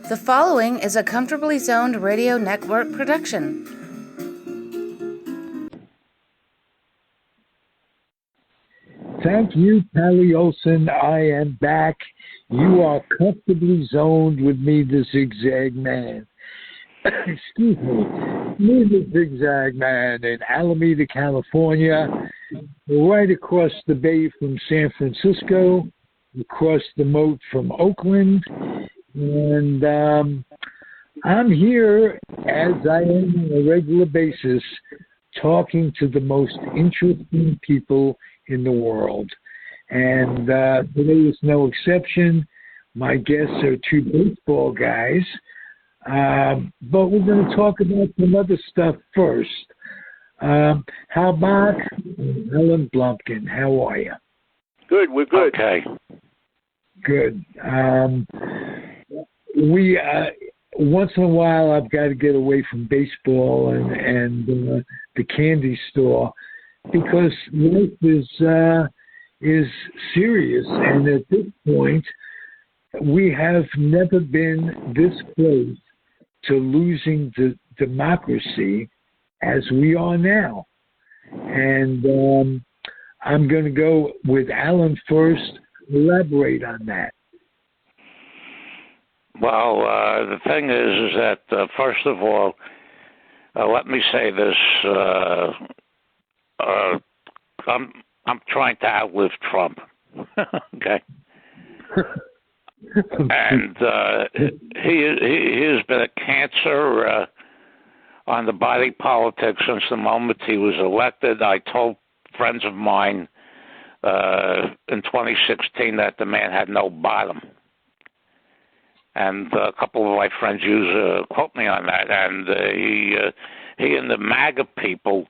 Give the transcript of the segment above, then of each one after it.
The following is a Comfortably Zoned Radio Network production. Thank you, Pally Olson. I am back. You are comfortably zoned with me, the Zig Zag Man. Excuse me. Me, the Zig Zag Man in Alameda, California, right across the bay from San Francisco, across the moat from Oakland. And I'm here, as I am on a regular basis, talking to the most interesting people in the world. And today is no exception. My guests are two baseball guys. But we're going to talk about some other stuff first. How Bock and Ellen Blumpkin, how are you? Good, we're good. Okay. Good. We once in a while I've got to get away from baseball and the candy store because life is serious, and at this point we have never been this close to losing the democracy as we are now. And I'm going to go with Alan first. Elaborate on that. Well, the thing is that first of all, let me say this: I'm trying to outlive Trump. Okay. And he has been a cancer on the body politic since the moment he was elected. I told friends of mine in 2016 that the man had no bottom. And a couple of my friends quote me on that. And he and the MAGA people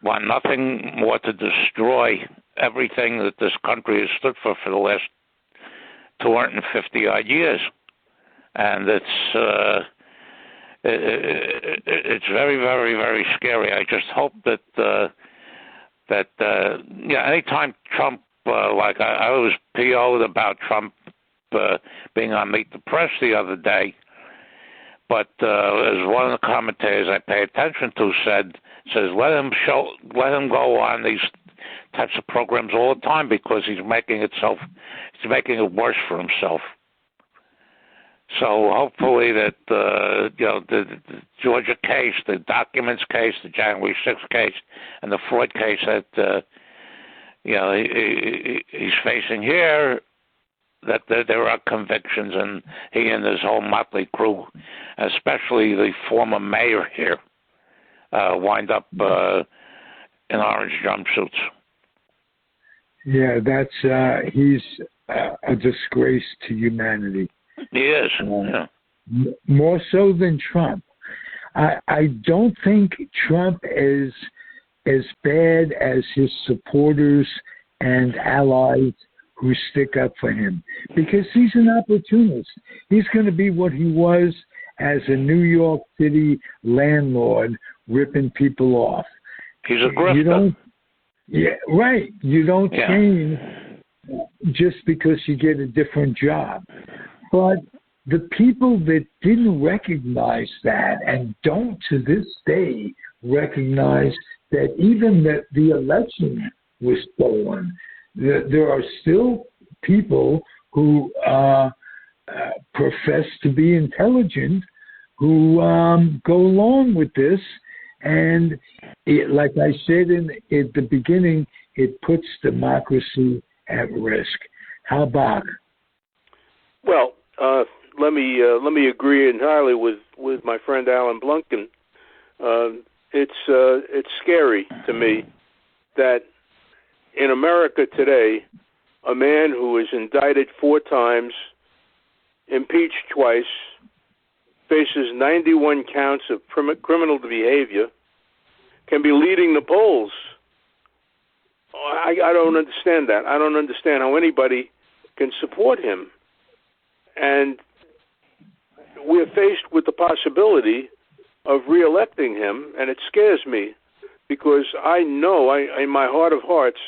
want nothing more to destroy everything that this country has stood for the last 250-odd years. And it's very, very, very scary. I just hope that anytime Trump, like I was PO'd about Trump being on Meet the Press the other day, but as one of the commentators I pay attention to says let him go on these types of programs all the time because he's making it worse for himself. So hopefully that the Georgia case, the documents case, the January 6th case, and the fraud case that he's facing here, that there are convictions, and he and his whole motley crew, especially the former mayor here, wind up in orange jumpsuits. Yeah, he's a disgrace to humanity. He is. More so than Trump. I don't think Trump is as bad as his supporters and allies who stick up for him, because he's an opportunist. He's going to be what he was as a New York City landlord, ripping people off. He's a grifter. You don't change just because you get a different job. But the people that didn't recognize that and don't to this day recognize that even the election was stolen, there are still people who profess to be intelligent who go along with this. And like I said at the beginning, it puts democracy at risk. How about? Well, let me agree entirely with my friend Alan Blumpkin. It's scary to me that in America today, a man who is indicted 4 times, impeached twice, faces 91 counts of criminal behavior, can be leading the polls. I don't understand that. I don't understand how anybody can support him. And we're faced with the possibility of re-electing him, and it scares me because I know in my heart of hearts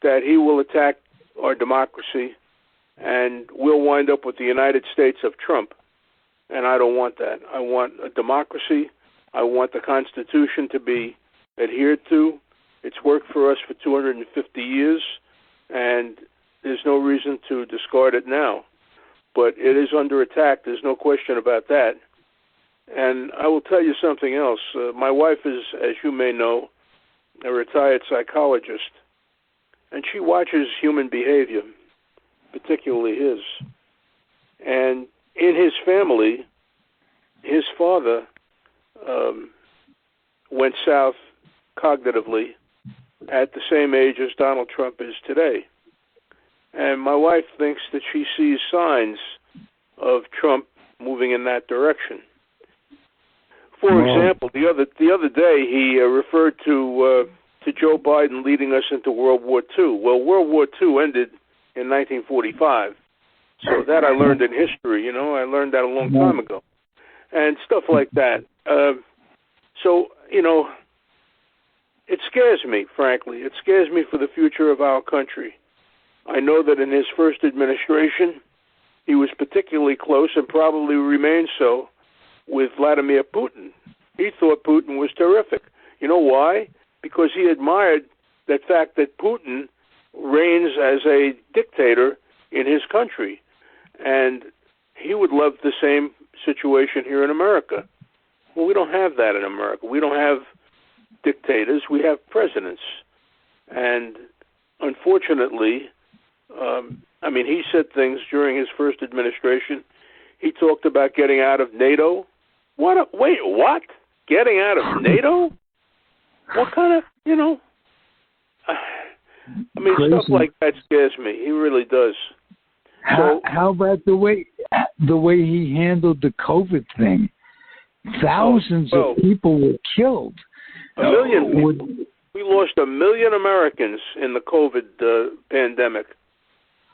that he will attack our democracy and we'll wind up with the United States of Trump. and I don't want that. I want a democracy. I want the Constitution to be adhered to. It's worked for us for 250 years, and there's no reason to discard it now. But it is under attack. There's no question about that. And I will tell you something else. My wife is, as you may know, a retired psychologist, and she watches human behavior, particularly his. And in his family, his father went south cognitively at the same age as Donald Trump is today. And my wife thinks that she sees signs of Trump moving in that direction. For example, the other day he referred to Joe Biden leading us into World War II. Well, World War II ended in 1945, so that I learned in history. I learned that a long time ago, and stuff like that. So it scares me, frankly. It scares me for the future of our country. I know that in his first administration, he was particularly close and probably remains so with Vladimir Putin. He thought Putin was terrific. You know why? Because he admired the fact that Putin reigns as a dictator in his country. And he would love the same situation here in America. Well, we don't have that in America. We don't have dictators. We have presidents. And unfortunately, he said things during his first administration. He talked about getting out of NATO. Wait, what? Getting out of NATO? What kind of, Crazy. Stuff like that scares me. He really does. How about the way he handled the COVID thing? Thousands of people were killed. 1 million people. We lost 1 million Americans in the COVID pandemic.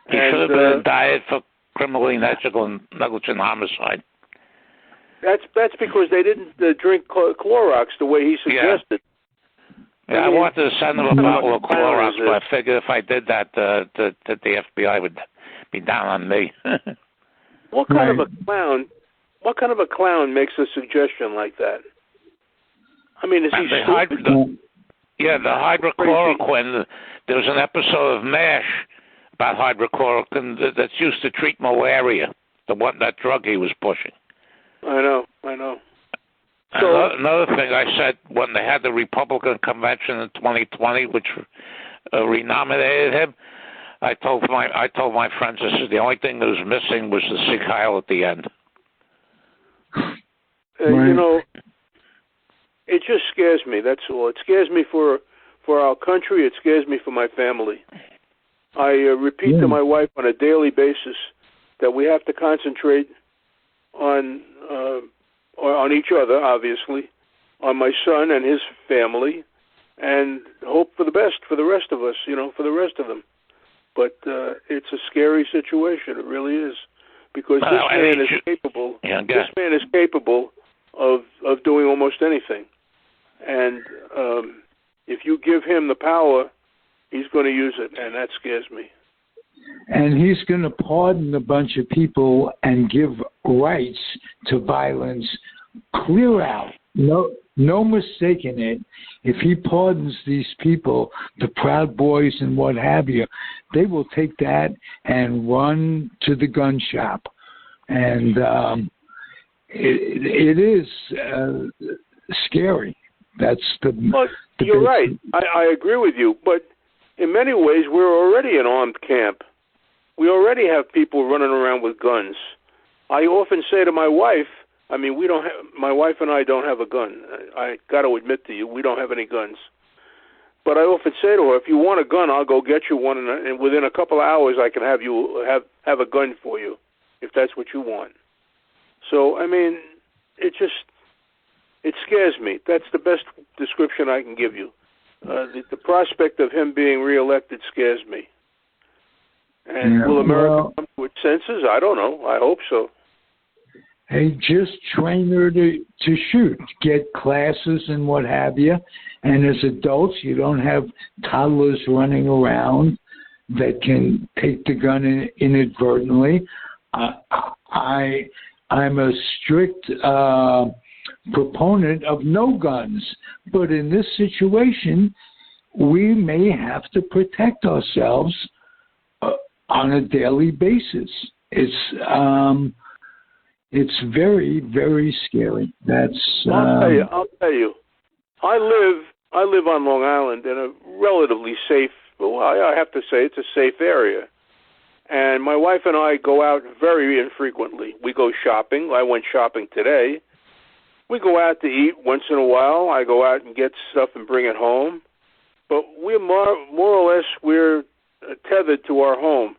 He should have been indicted for criminally negligent homicide. That's because they didn't drink Clorox the way he suggested. Yeah, I wanted to send them a bottle of Clorox, but I figured if I did that, that the FBI would be down on me. What kind of a clown? What kind of a clown makes a suggestion like that? Is he stupid? The hydrochloroquine. There was an episode of MASH about hydrochloroquine that's used to treat malaria. That drug he was pushing. I know. So, another thing I said when they had the Republican convention in 2020, which renominated him, I told my friends, I said the only thing that was missing was the Sieg Heil at the end. It just scares me. That's all. It scares me for our country. It scares me for my family. I repeat to my wife on a daily basis that we have to concentrate on each other, obviously, on my son and his family, and hope for the best for the rest of us, for the rest of them. But it's a scary situation. It really is, because this man is capable. This man is capable of doing almost anything, and if you give him the power, he's going to use it, and that scares me. And he's going to pardon a bunch of people and give rights to violence clear out. No mistaking it. If he pardons these people, the Proud Boys and what have you, they will take that and run to the gun shop. And it is scary. That's the you're right. I agree with you. But in many ways, we're already an armed camp. We already have people running around with guns. I often say to my wife, my wife and I don't have a gun. I got to admit to you, we don't have any guns. But I often say to her, if you want a gun, I'll go get you one, and within a couple of hours, I can have you have a gun for you, if that's what you want. So, it scares me. That's the best description I can give you. The prospect of him being reelected scares me. And will America come to its senses? I don't know. I hope so. Hey, just train her to shoot, get classes and what have you. And as adults, you don't have toddlers running around that can take the gun inadvertently. I I'm a strict proponent of no guns. But in this situation, we may have to protect ourselves on a daily basis. It's very, very scary. I'll tell you. I live on Long Island in a relatively safe, well, I have to say it's a safe area. And my wife and I go out very infrequently. We go shopping. I went shopping today. We go out to eat once in a while. I go out and get stuff and bring it home. But we're more or less, we're tethered to our home.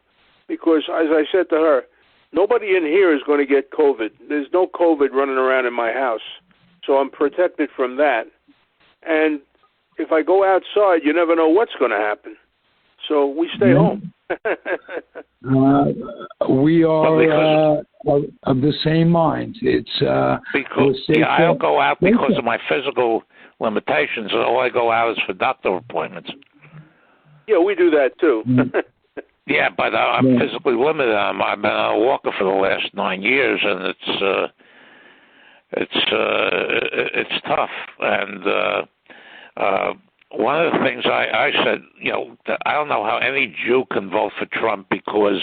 Because, as I said to her, nobody in here is going to get COVID. There's no COVID running around in my house. So I'm protected from that. And if I go outside, you never know what's going to happen. So we stay home. We are of the same mind. It's because I don't go out because of my physical limitations. All I go out is for doctor appointments. Yeah, we do that too. Yeah, but I'm physically limited. I've been on a walker for the last 9 years, and it's tough. And one of the things I said, I don't know how any Jew can vote for Trump because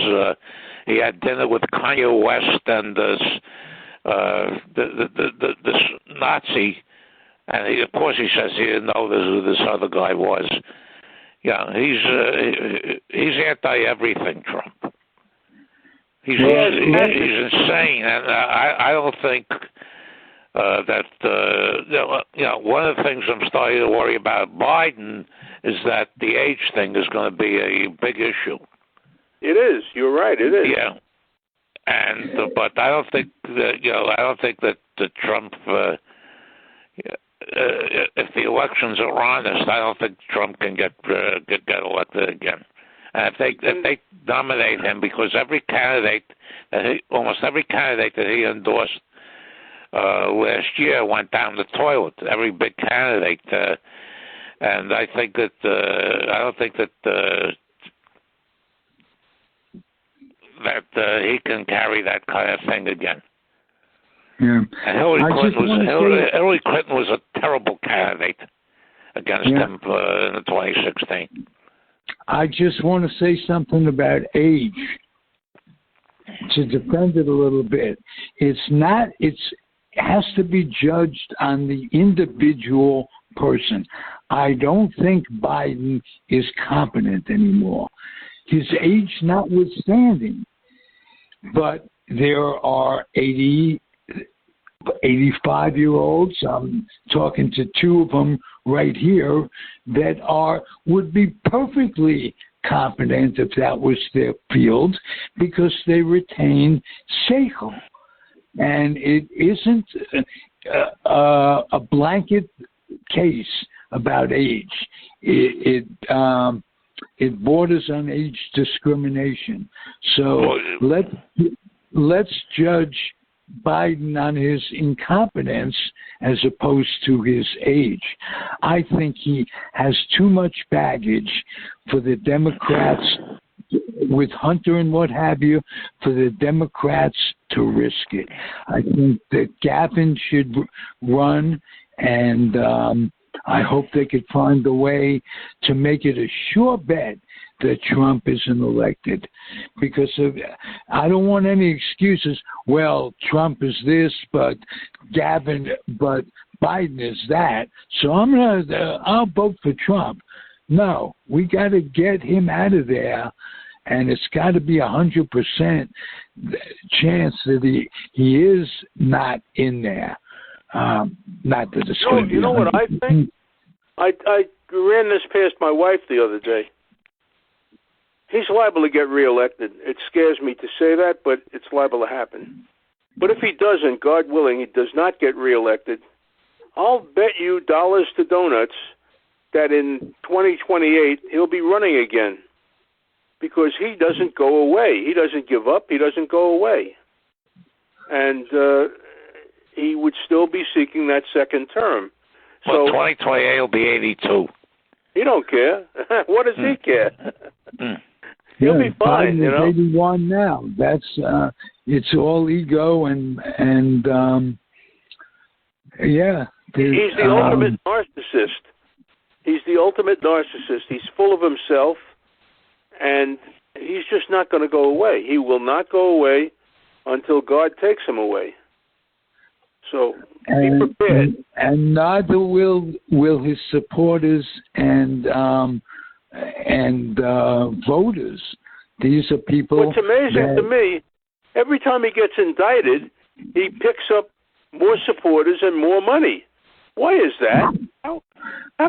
he had dinner with Kanye West and this Nazi, and of course he says he didn't know who this other guy was. Yeah, he's anti-everything, Trump. He's insane, and I don't think that one of the things I'm starting to worry about Biden is that the age thing is going to be a big issue. It is. You're right. It is. Yeah, and but I don't think that the Trump. If the elections are honest, I don't think Trump can get elected again. And if they nominate him, because almost every candidate that he endorsed last year went down the toilet. Every big candidate, and I think that I don't think that he can carry that kind of thing again. Yeah. And Hillary Clinton was a terrible candidate against him in 2016. I just want to say something about age to defend it a little bit. It has to be judged on the individual person. I don't think Biden is competent anymore, his age notwithstanding. But there are 85-year-olds, I'm talking to two of them right here, that would be perfectly competent if that was their field because they retain seichel. And it isn't a blanket case about age. It borders on age discrimination. So let's judge Biden on his incompetence as opposed to his age. I think he has too much baggage for the Democrats, with Hunter and what have you, for the Democrats to risk it. I think that Gavin should run, and I hope they could find a way to make it a sure bet that Trump isn't elected, because I don't want any excuses. Well, Trump is this, but Biden is that. So I'll vote for Trump. No, we got to get him out of there, and it's got to be 100% chance that he is not in there. Not that it's going to be. You know what I think? I ran this past my wife the other day. He's liable to get reelected. It scares me to say that, but it's liable to happen. But if he doesn't, God willing, he does not get reelected, I'll bet you dollars to donuts that in 2028 he'll be running again, because he doesn't go away. He doesn't give up. He doesn't go away. And he would still be seeking that second term. Well, 2028 will be 82. He don't care. What does he care? He'll be fine. Biden is 81 now. That's it's all ego and yeah. He's the ultimate narcissist. He's the ultimate narcissist. He's full of himself, and he's just not going to go away. He will not go away until God takes him away. So be prepared. And neither will his supporters and voters. These are people. What's amazing to me, every time he gets indicted, he picks up more supporters and more money. Why is that? How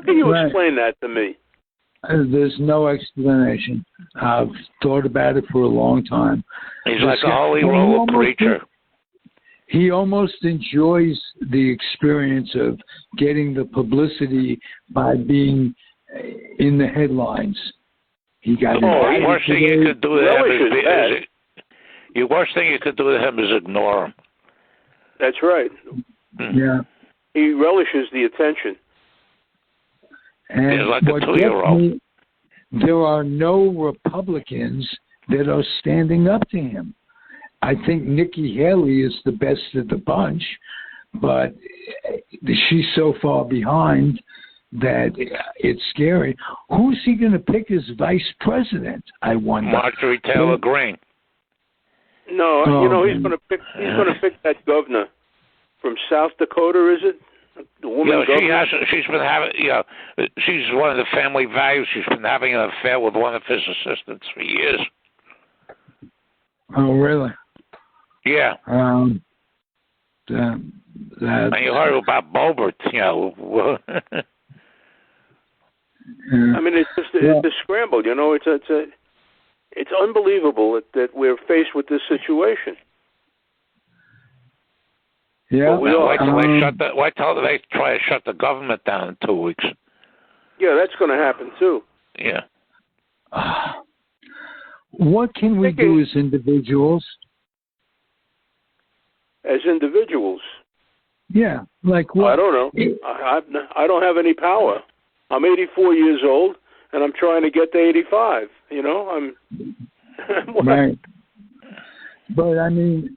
can you explain that to me? There's no explanation. I've thought about it for a long time. He's like a holy roller preacher. He almost enjoys the experience of getting the publicity by being in the headlines. He got the worst thing you could do to him the worst thing you could do to him is ignore him. That's right. Yeah. He relishes the attention. And he's like a 2-year-old. There are no Republicans that are standing up to him. I think Nikki Haley is the best of the bunch, but she's so far behind that it's scary. Who's he going to pick as vice president, I wonder? Marjorie Taylor Greene. No, he's going to pick that governor from South Dakota, is it? The woman governor? She's been having, she's one of the family values. She's been having an affair with one of his assistants for years. Oh, really? Yeah. And you heard about Bobert, I mean, it's a scramble. It's unbelievable that we're faced with this situation. Yeah. Why till they try to shut the government down in 2 weeks? Yeah, that's going to happen too. Yeah. What can we do as individuals? As individuals? Yeah, like what? I don't know. I don't have any power. I'm 84 years old, and I'm trying to get to 85. I'm right. But I mean,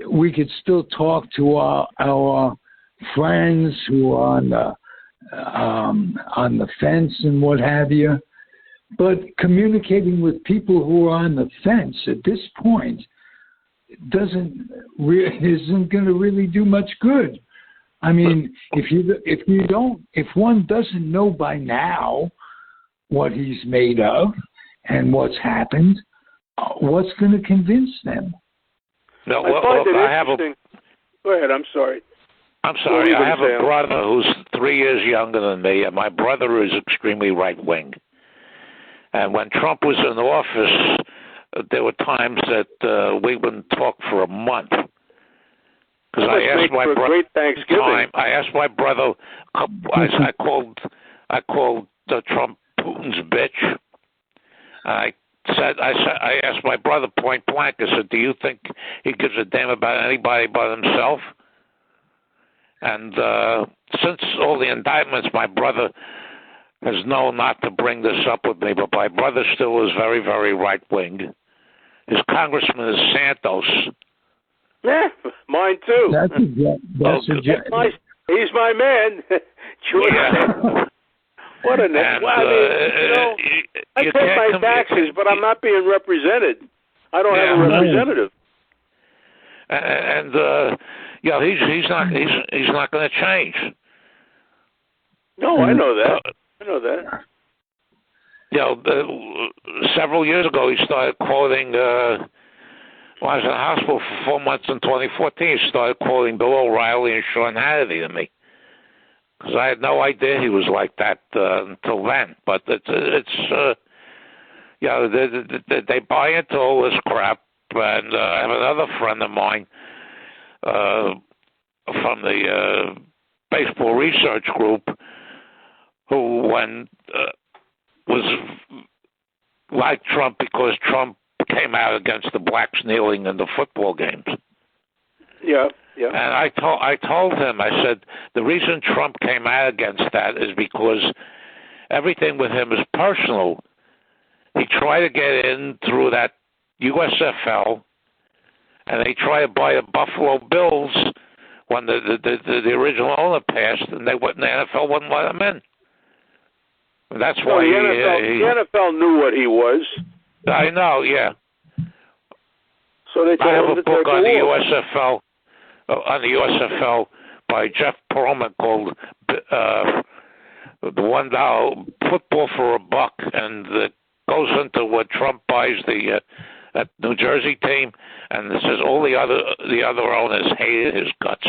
we could still talk to our friends who are on the fence and what have you. But communicating with people who are on the fence at this point isn't going to really do much good. I mean, if one doesn't know by now what he's made of and what's happened, what's going to convince them? No, Go ahead. I'm sorry. I'm sorry. I have a brother who's 3 years younger than me, and my brother is extremely right wing. And when Trump was in office, there were times that we wouldn't talk for a month. Because I asked my brother. I asked my brother. I called Trump Putin's bitch. I asked my brother point blank. I said, "Do you think he gives a damn about anybody but himself?" And since all the indictments, my brother has known not to bring this up with me, but my brother still is very, very right wing. His congressman is Santos. Yeah, mine too. He's my man. Yeah. What a net. Well, I pay my taxes, but I'm not being represented. I don't have a representative. And he's not going to change. No, I know that. I know that. Several years ago, he started quoting. When I was in the hospital for 4 months in 2014, he started quoting Bill O'Reilly and Sean Hannity to me. Because I had no idea he was like that until then. But they buy into all this crap. And I have another friend of mine from the baseball research group who was like Trump because Trump came out against the blacks kneeling in the football games. Yeah. Yeah. And I told him, I said, the reason Trump came out against that is because everything with him is personal. He tried to get in through that USFL, and they try to buy the Buffalo Bills when the original owner passed, and the NFL wouldn't let them in. That's why the NFL knew what he was. I know, yeah. So they told I have him a to book take on a the USFL by Jeff Perlman called "The $1 Football for a Buck," and it goes into what Trump buys the that New Jersey team, and it says all the other owners hated his guts.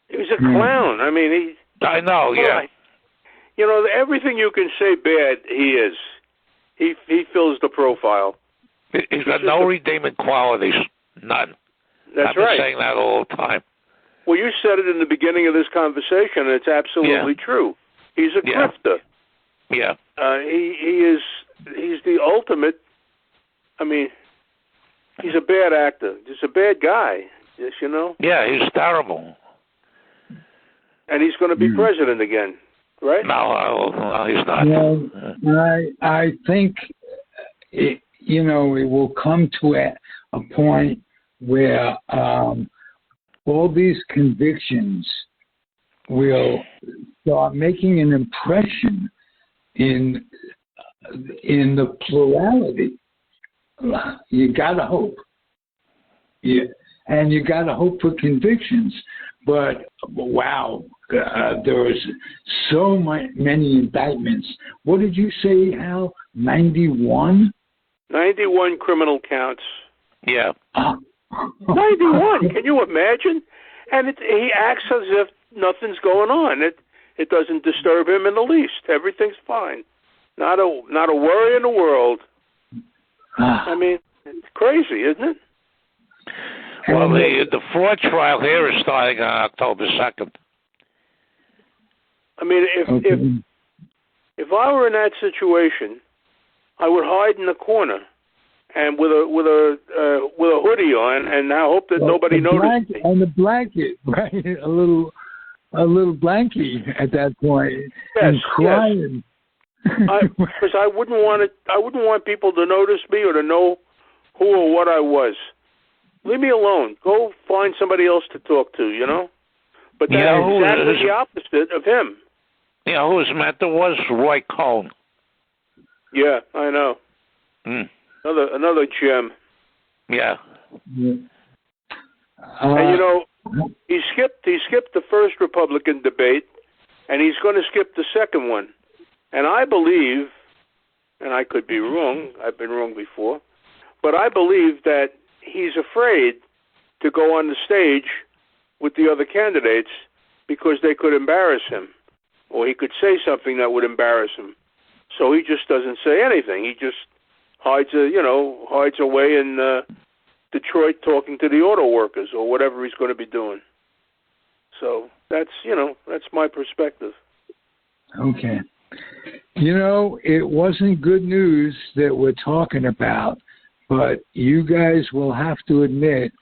He was a clown. I mean, I know, yeah. You know, everything you can say bad, he is. He fills the profile. He's got no redeeming qualities. None. That's right. I've been saying that all the time. Well, you said it in the beginning of this conversation, and it's absolutely true. He's a grifter. Yeah. He's the ultimate. I mean, he's a bad actor. He's a bad guy. Yes, you know. Yeah, he's terrible. And he's going to be president again, right? No, he's not. Well, I think it will come to a point where all these convictions will start making an impression in the plurality. You gotta hope, and you gotta hope for convictions. But wow, there was so many indictments. What did you say, Hal? 91? 91 criminal counts. Yeah. 91. Can you imagine? And he acts as if nothing's going on. It doesn't disturb him in the least. Everything's fine. Not a worry in the world. I mean, it's crazy, isn't it? Well, the fraud trial here is starting on October 2nd. I mean, if I were in that situation, I would hide in the corner and with a hoodie on, and now hope that nobody noticed me. And the blanket, right? A little blankie at that point, and crying. Because I wouldn't want people to notice me or to know who or what I was. Leave me alone. Go find somebody else to talk to, you know? But that's exactly the opposite of him. You know who his mentor was? Roy Cohn. Yeah, I know. Another gem. Yeah. And you know, he skipped the first Republican debate, and he's going to skip the second one. And I believe, and I could be wrong, I've been wrong before, but I believe that he's afraid to go on the stage with the other candidates because they could embarrass him, or he could say something that would embarrass him. So he just doesn't say anything. He just hides away in Detroit talking to the auto workers or whatever he's going to be doing. So that's my perspective. Okay. It wasn't good news that we're talking about, but you guys will have to admit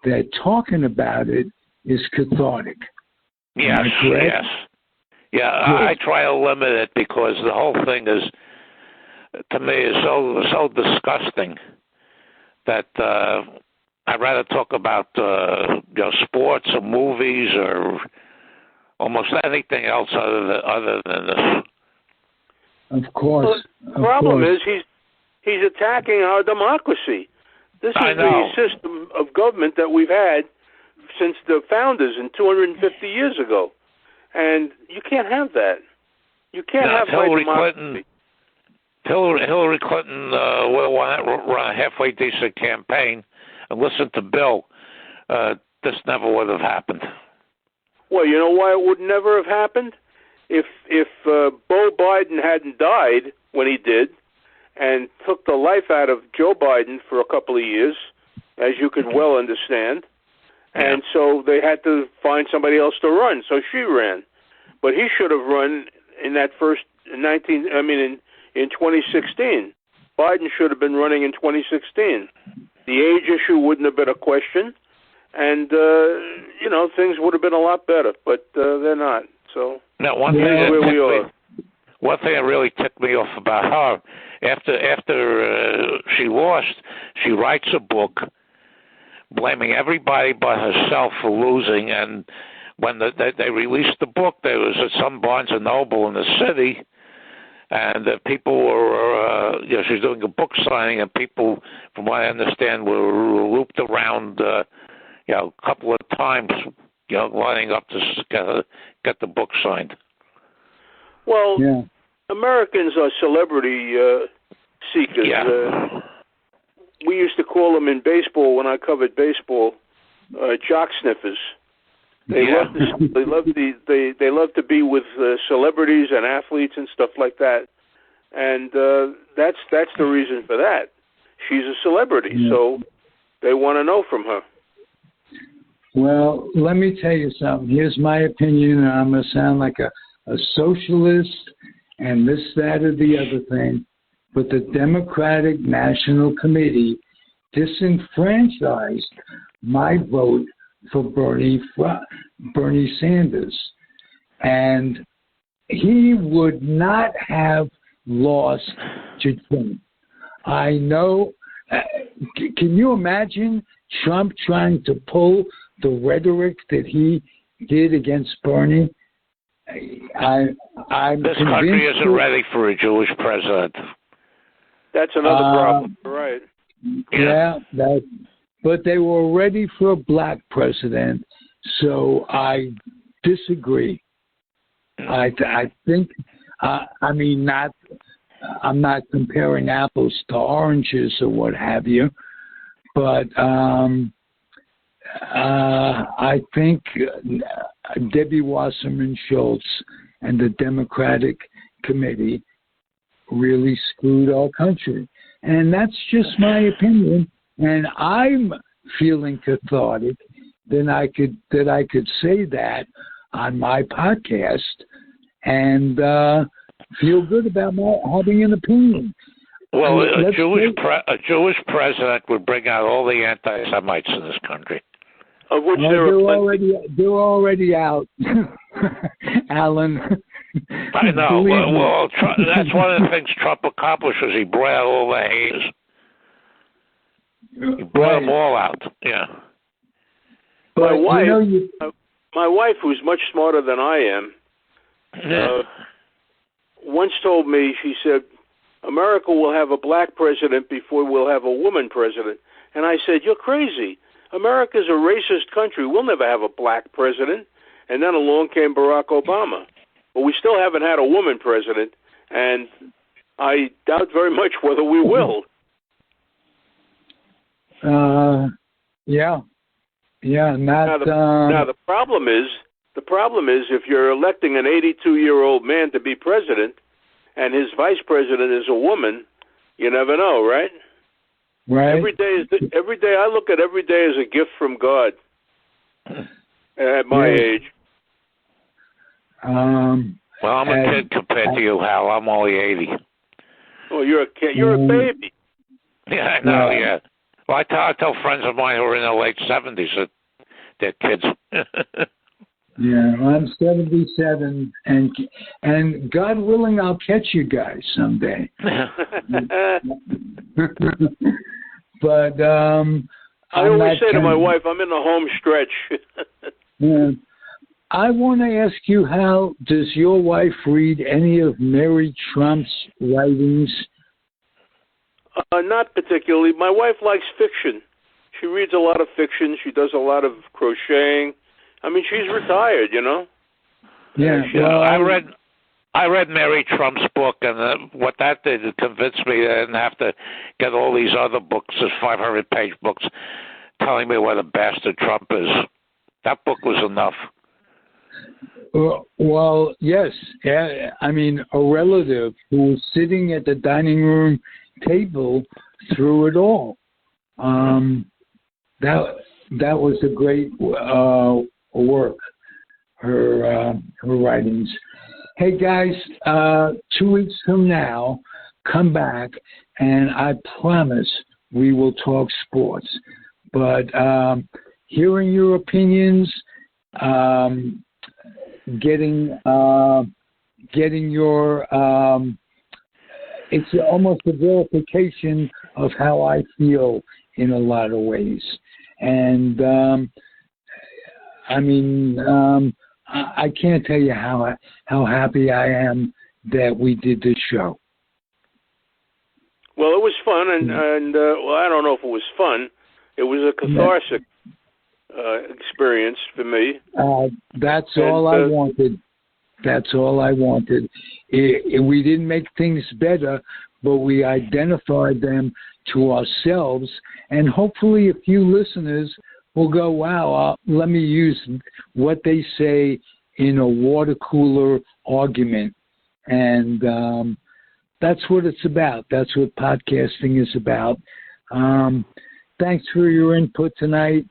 that talking about it is cathartic. Yes, yes. Yeah, I try to limit it because the whole thing is, to me, is so disgusting that I'd rather talk about sports or movies or almost anything else other than this. Of course. Well, the problem is he's attacking our democracy. This is the system of government that we've had since the founders 250 years ago. And you can't have that. You can't have Hillary democracy. Hillary Clinton will run a halfway decent campaign and listen to Bill. This never would have happened. Well, you know why it would never have happened? If Beau Biden hadn't died when he did and took the life out of Joe Biden for a couple of years, as you could well understand, and so they had to find somebody else to run, so she ran. But he should have run in that in 2016. Biden should have been running in 2016. The age issue wouldn't have been a question, and things would have been a lot better, but they're not. So one thing that really ticked me off about her, after she lost, she writes a book blaming everybody but herself for losing. And when they released the book, there was at some Barnes and Noble in the city, and people were, she's doing a book signing, and people, from what I understand, were looped around, a couple of times, lining up to get the book signed. Well, Americans are celebrity seekers. Yeah. We used to call them in baseball, when I covered baseball, jock sniffers. They love to be with celebrities and athletes and stuff like that, and that's the reason for that. She's a celebrity, so they want to know from her. Well, let me tell you something. Here's my opinion, and I'm going to sound like a socialist and this, that, or the other thing, but the Democratic National Committee disenfranchised my vote for Bernie Sanders. And he would not have lost to Trump. I know. Can you imagine Trump trying to pull the rhetoric that he did against Bernie? I'm this country isn't ready for a Jewish president. That's another problem, right? Yeah, but they were ready for a black president, so I disagree. I think, I'm not comparing apples to oranges or what have you, but I think Debbie Wasserman Schultz and the Democratic Committee really screwed our country. And that's just my opinion. And I'm feeling cathartic that I could say that on my podcast and feel good about having an opinion. Well, a Jewish president would bring out all the anti-Semites in this country. Of which they're already out, Alan. I know. Well, that's one of the things Trump accomplished was he brought out all the haters. He brought them all out. Yeah. My wife, who's much smarter than I am, once told me, she said, America will have a black president before we'll have a woman president. And I said, you're crazy. America's a racist country. We'll never have a black president. And then along came Barack Obama. But we still haven't had a woman president, and I doubt very much whether we will. Yeah. Now the problem is if you're electing an 82-year-old man to be president, and his vice president is a woman, you never know, right? Right. Every day I look at every day as a gift from God. At my age. Well, I'm a kid compared to you, Hal. I'm only 80. Oh, you're a kid. You're a baby. Yeah, I know. Yeah. Well, I tell friends of mine who are in their late 70s that they're kids. Yeah, I'm 77, and God willing, I'll catch you guys someday. But I always say to my wife, I'm in the home stretch. Yeah. I want to ask you, Hal, does your wife read any of Mary Trump's writings? Not particularly. My wife likes fiction. She reads a lot of fiction. She does a lot of crocheting. I mean, she's retired, you know. Yeah. Well, I read Mary Trump's book, and what that did, it convinced me that I didn't have to get all these other books, this 500-page books, telling me what a bastard Trump is. That book was enough. Well, yes. I mean, a relative who was sitting at the dining room table through it all. That was a great work. Her writings. Hey guys, 2 weeks from now, come back, and I promise we will talk sports. But hearing your opinions, getting your it's almost a verification of how I feel in a lot of ways. And I can't tell you how happy I am that we did this show. Well, it was fun, and well, I don't know if it was fun. It was a catharsis experience for me. That's all I wanted. That's all I wanted. We didn't make things better, but we identified them to ourselves, and hopefully a few listeners will go, wow, let me use what they say in a water cooler argument. And that's what it's about. That's what podcasting is about. Thanks for your input tonight.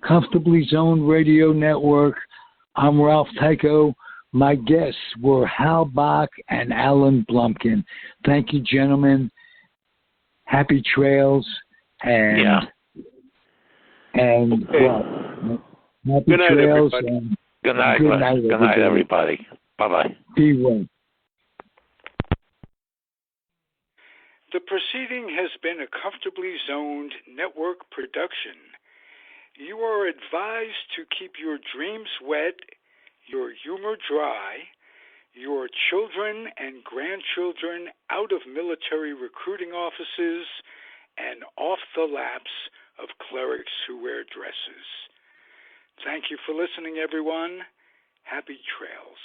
Comfortably Zoned Radio Network. I'm Ralph Tycho. My guests were Hal Bock and Alan Blumkin. Thank you, gentlemen. Happy trails. And okay. Happy good night, trails. everybody. And Good night. Good night, everybody. Bye-bye. Be well. The proceeding has been a Comfortably Zoned network production. You are advised to keep your dreams wet, your humor dry, your children and grandchildren out of military recruiting offices and off the laps of clerics who wear dresses. Thank you for listening, everyone. Happy trails.